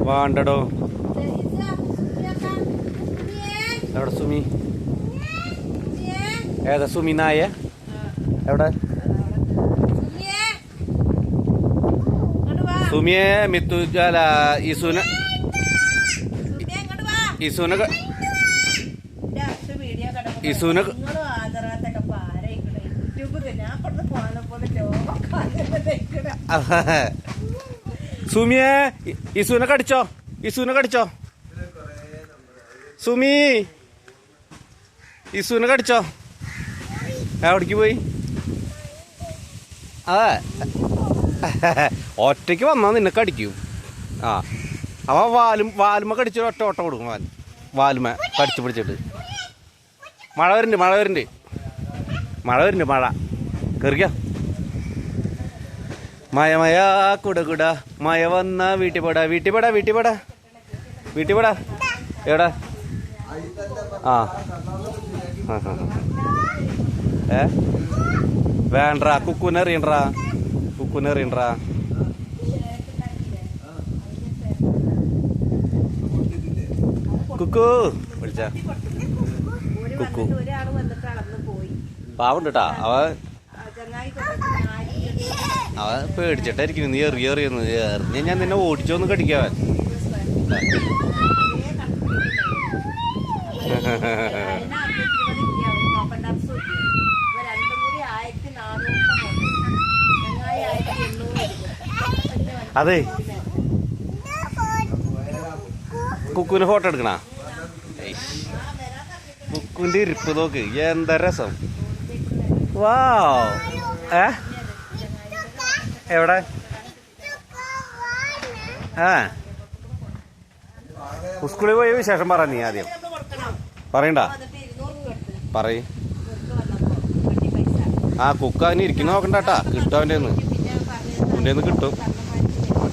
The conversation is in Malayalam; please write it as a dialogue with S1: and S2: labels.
S1: വേണ്ടടോ. എവിടെ സുമി? ഏതാ സുമി നായ? എവിടെ സുമിയെ? മിത്തുജാല ഇസുന ഇസുന ഇസുന സുമിയെ ഇസുനെ കടിച്ചോ? ഇസുനെ കടിച്ചോ? സുമി ഇസുനെ കടിച്ചോ? എവിടേക്ക് പോയി? അതെ, ഒറ്റയ്ക്ക് വന്നാൽ നിന്നെ കടിക്കും. ആ അവ വാലുമ കടിച്ചിട്ട് ഒറ്റ ഓട്ടം കൊടുക്കും. വാലുമ കടിച്ചു പിടിച്ചിട്ട്. മഴ വരുന്നുണ്ട്, മഴ കയറിക്കോ. മയ കുട മയ വന്ന വീട്ടിൽ പോടാ. എവിടാ? ആ വേണ്ട, കുക്കുനെറിയണ്ടാ. കുക്കു വിളിച്ച കുക്കു പാവുണ്ട് കേട്ടാ. അവ പേടിച്ചിട്ടായിരിക്കും നീ എറിയെന്ന്. എറിഞ്ഞ ഞാൻ നിന്നെ ഓടിച്ചോന്ന് കടിക്കാവൻ. അതെ, കുക്കുവിന് ഫോട്ടോ എടുക്കണ? കുക്കുവിന്റെ ഇരിപ്പ് നോക്ക്, എന്താ രസം. വാ എവിടെ? സ്കൂളിൽ പോയ വിശേഷം പറ. നീ ആദ്യം പറയണ്ട, പറയ്. കുക്ക് അതിന് ഇരിക്കുന്ന നോക്കണ്ടാട്ടാ. കിട്ടും അവൻ്റെ കിട്ടും.